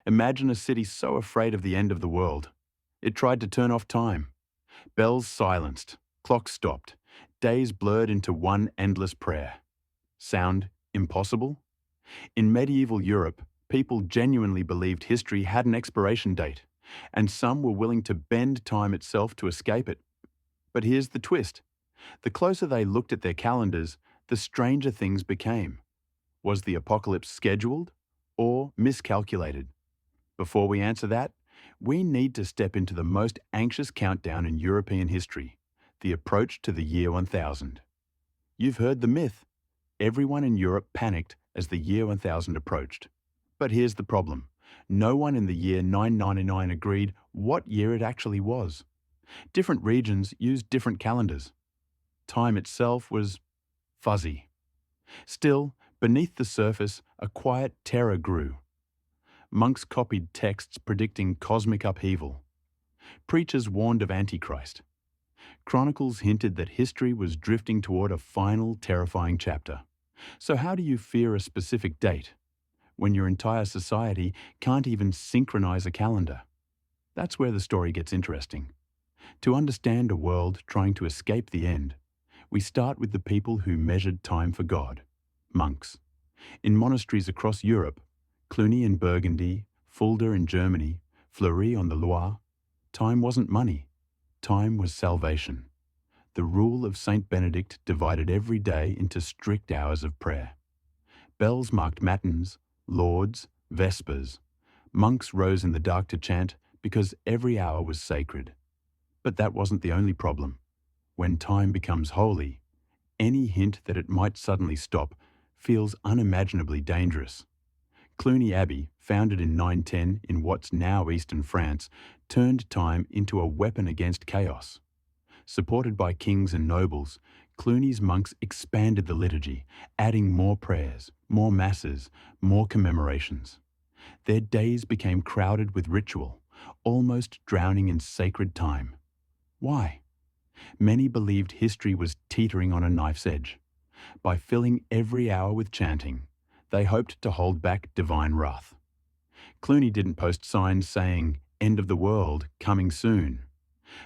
Imagine a city so afraid of the end of the world. It tried to turn off time. Bells silenced, clocks stopped, days blurred into one endless prayer. Sound impossible? In medieval Europe, people genuinely believed history had an expiration date, and some were willing to bend time itself to escape it. But here's the twist. The closer they looked at their calendars, the stranger things became. Was the apocalypse scheduled or miscalculated? Before we answer that, we need to step into the most anxious countdown in European history, the approach to the year 1000. You've heard the myth. Everyone in Europe panicked as the year 1000 approached. But here's the problem. No one in the year 999 agreed what year it actually was. Different regions used different calendars. Time itself was fuzzy. Still, beneath the surface, a quiet terror grew. Monks copied texts predicting cosmic upheaval. Preachers warned of Antichrist. Chronicles hinted that history was drifting toward a final, terrifying chapter. So how do you fear a specific date when your entire society can't even synchronize a calendar? That's where the story gets interesting. To understand a world trying to escape the end, we start with the people who measured time for God, monks. In monasteries across Europe, Cluny in Burgundy, Fulda in Germany, Fleury on the Loire, time wasn't money. Time was salvation. The rule of Saint Benedict divided every day into strict hours of prayer. Bells marked matins, lauds, vespers. Monks rose in the dark to chant because every hour was sacred. But that wasn't the only problem. When time becomes holy, any hint that it might suddenly stop feels unimaginably dangerous. Cluny Abbey, founded in 910 in what's now eastern France, turned time into a weapon against chaos. Supported by kings and nobles, Cluny's monks expanded the liturgy, adding more prayers, more masses, more commemorations. Their days became crowded with ritual, almost drowning in sacred time. Why? Many believed history was teetering on a knife's edge. By filling every hour with chanting, they hoped to hold back divine wrath. Cluny didn't post signs saying, "End of the world, coming soon."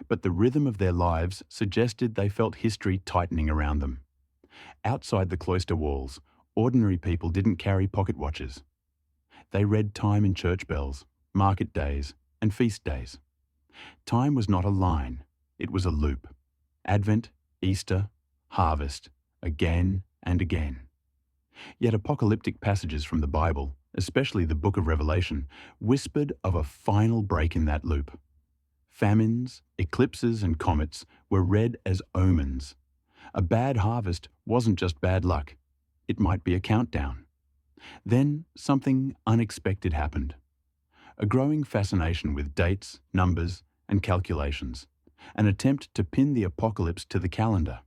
But the rhythm of their lives suggested they felt history tightening around them. Outside the cloister walls, ordinary people didn't carry pocket watches. They read time in church bells, market days, and feast days. Time was not a line, it was a loop. Advent, Easter, harvest, again and again. Yet apocalyptic passages from the Bible, especially the book of Revelation, whispered of a final break in that loop. Famines, eclipses, and comets were read as omens. A bad harvest wasn't just bad luck. It might be a countdown. Then something unexpected happened. A growing fascination with dates, numbers, and calculations. An attempt to pin the apocalypse to the calendar.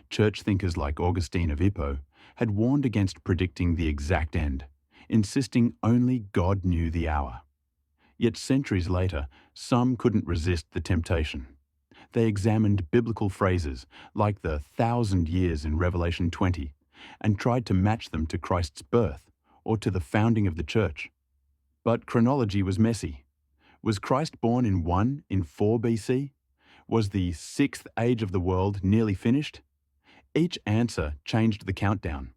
Church thinkers like Augustine of Hippo had warned against predicting the exact end, insisting only God knew the hour. Yet centuries later, some couldn't resist the temptation. They examined biblical phrases like the 1,000 years in Revelation 20 and tried to match them to Christ's birth or to the founding of the church. But chronology was messy. Was Christ born in 4 BC? Was the 6th age of the world nearly finished? Each answer changed the countdown.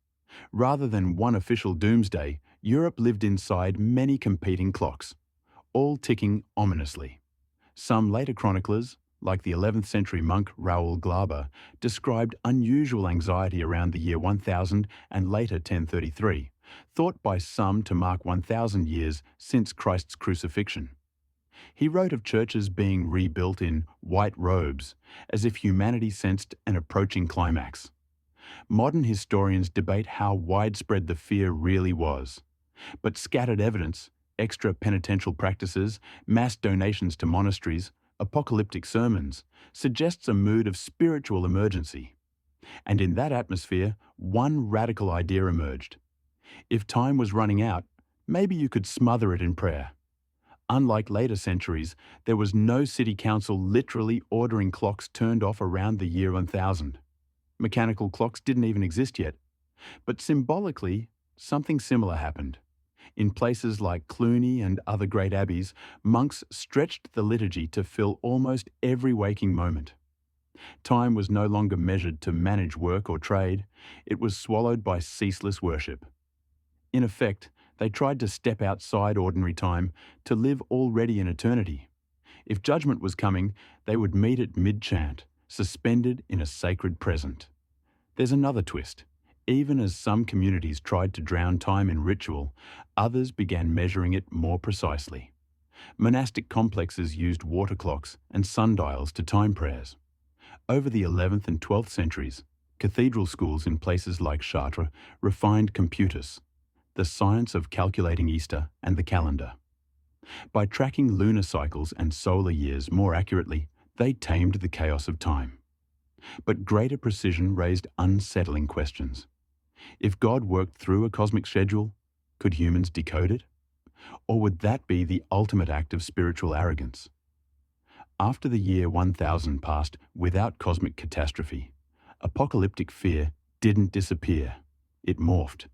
Rather than one official doomsday, Europe lived inside many competing clocks, all ticking ominously. Some later chroniclers, like the 11th century monk Raoul Glaber, described unusual anxiety around the year 1000 and later 1033, thought by some to mark 1000 years since Christ's crucifixion. He wrote of churches being rebuilt in white robes, as if humanity sensed an approaching climax. Modern historians debate how widespread the fear really was, but scattered evidence, extra penitential practices, mass donations to monasteries, apocalyptic sermons, suggests a mood of spiritual emergency. And in that atmosphere, one radical idea emerged. If time was running out, maybe you could smother it in prayer. Unlike later centuries, there was no city council literally ordering clocks turned off around the year 1000. Mechanical clocks didn't even exist yet. But symbolically, something similar happened. In places like Cluny and other great abbeys, monks stretched the liturgy to fill almost every waking moment. Time was no longer measured to manage work or trade, it was swallowed by ceaseless worship. In effect, they tried to step outside ordinary time to live already in eternity. If judgment was coming, they would meet at mid-chant, suspended in a sacred present. There's another twist. Even as some communities tried to drown time in ritual, others began measuring it more precisely. Monastic complexes used water clocks and sundials to time prayers. Over the 11th and 12th centuries, cathedral schools in places like Chartres refined computus, the science of calculating Easter and the calendar. By tracking lunar cycles and solar years more accurately, they tamed the chaos of time. But greater precision raised unsettling questions. If God worked through a cosmic schedule, could humans decode it? Or would that be the ultimate act of spiritual arrogance? After the year 1000 passed without cosmic catastrophe, apocalyptic fear didn't disappear, it morphed.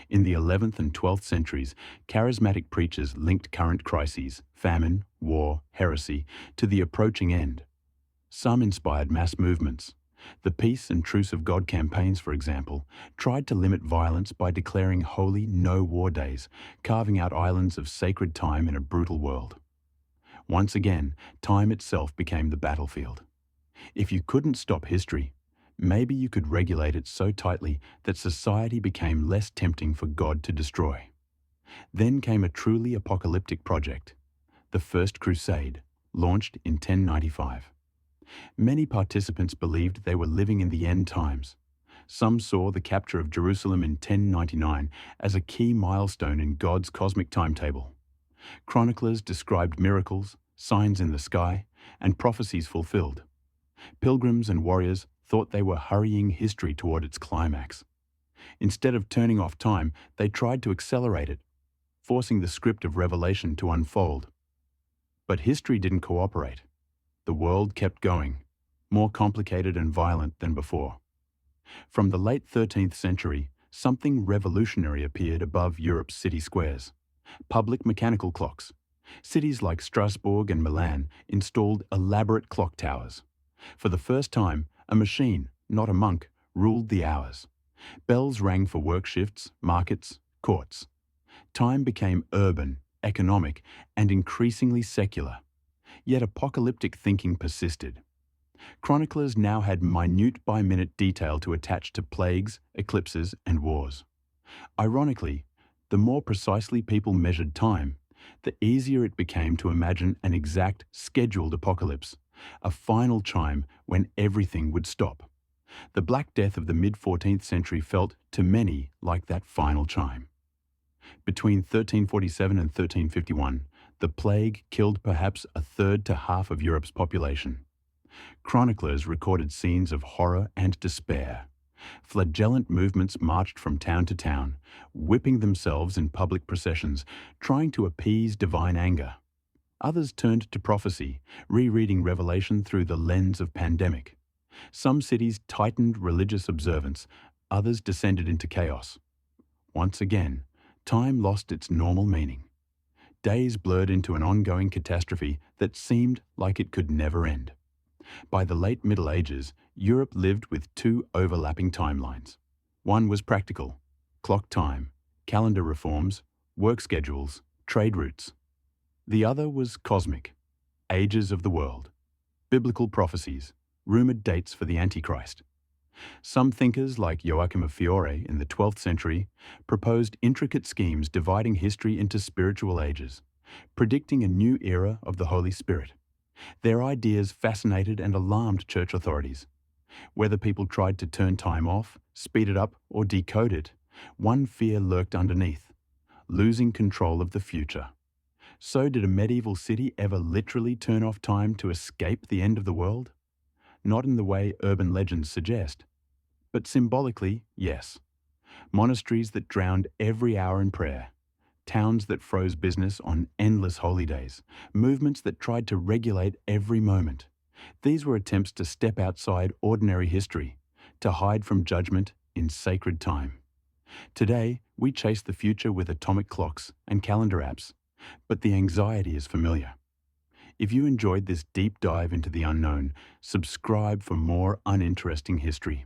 In the 11th and 12th centuries, charismatic preachers linked current crises, famine, war, heresy, to the approaching end. Some inspired mass movements. The Peace and Truce of God campaigns, for example, tried to limit violence by declaring holy no-war days, carving out islands of sacred time in a brutal world. Once again, time itself became the battlefield. If you couldn't stop history, maybe you could regulate it so tightly that society became less tempting for God to destroy. Then came a truly apocalyptic project, the First Crusade, launched in 1095. Many participants believed they were living in the end times. Some saw the capture of Jerusalem in 1099 as a key milestone in God's cosmic timetable. Chroniclers described miracles, signs in the sky, and prophecies fulfilled. Pilgrims and warriors thought they were hurrying history toward its climax. Instead of turning off time, they tried to accelerate it, forcing the script of Revelation to unfold. But history didn't cooperate. The world kept going, more complicated and violent than before. From the late 13th century, something revolutionary appeared above Europe's city squares: public mechanical clocks. Cities like Strasbourg and Milan installed elaborate clock towers. For the first time, a machine, not a monk, ruled the hours. Bells rang for work shifts, markets, courts. Time became urban, economic, and increasingly secular. Yet apocalyptic thinking persisted. Chroniclers now had minute-by-minute detail to attach to plagues, eclipses, and wars. Ironically, the more precisely people measured time, the easier it became to imagine an exact, scheduled apocalypse, a final chime when everything would stop. The Black Death of the mid-14th century felt, to many, like that final chime. Between 1347 and 1351, the plague killed perhaps a third to half of Europe's population. Chroniclers recorded scenes of horror and despair. Flagellant movements marched from town to town, whipping themselves in public processions, trying to appease divine anger. Others turned to prophecy, rereading Revelation through the lens of pandemic. Some cities tightened religious observance, others descended into chaos. Once again, time lost its normal meaning. Days blurred into an ongoing catastrophe that seemed like it could never end. By the late Middle Ages, Europe lived with two overlapping timelines. One was practical: clock time, calendar reforms, work schedules, trade routes. The other was cosmic: ages of the world, biblical prophecies, rumored dates for the Antichrist. Some thinkers, like Joachim of Fiore in the 12th century, proposed intricate schemes dividing history into spiritual ages, predicting a new era of the Holy Spirit. Their ideas fascinated and alarmed church authorities. Whether people tried to turn time off, speed it up, or decode it, one fear lurked underneath: losing control of the future. So did a medieval city ever literally turn off time to escape the end of the world? Not in the way urban legends suggest. But symbolically, yes. Monasteries that drowned every hour in prayer, towns that froze business on endless holy days, movements that tried to regulate every moment. These were attempts to step outside ordinary history, to hide from judgment in sacred time. Today, we chase the future with atomic clocks and calendar apps, but the anxiety is familiar. If you enjoyed this deep dive into the unknown, subscribe for more uninteresting history.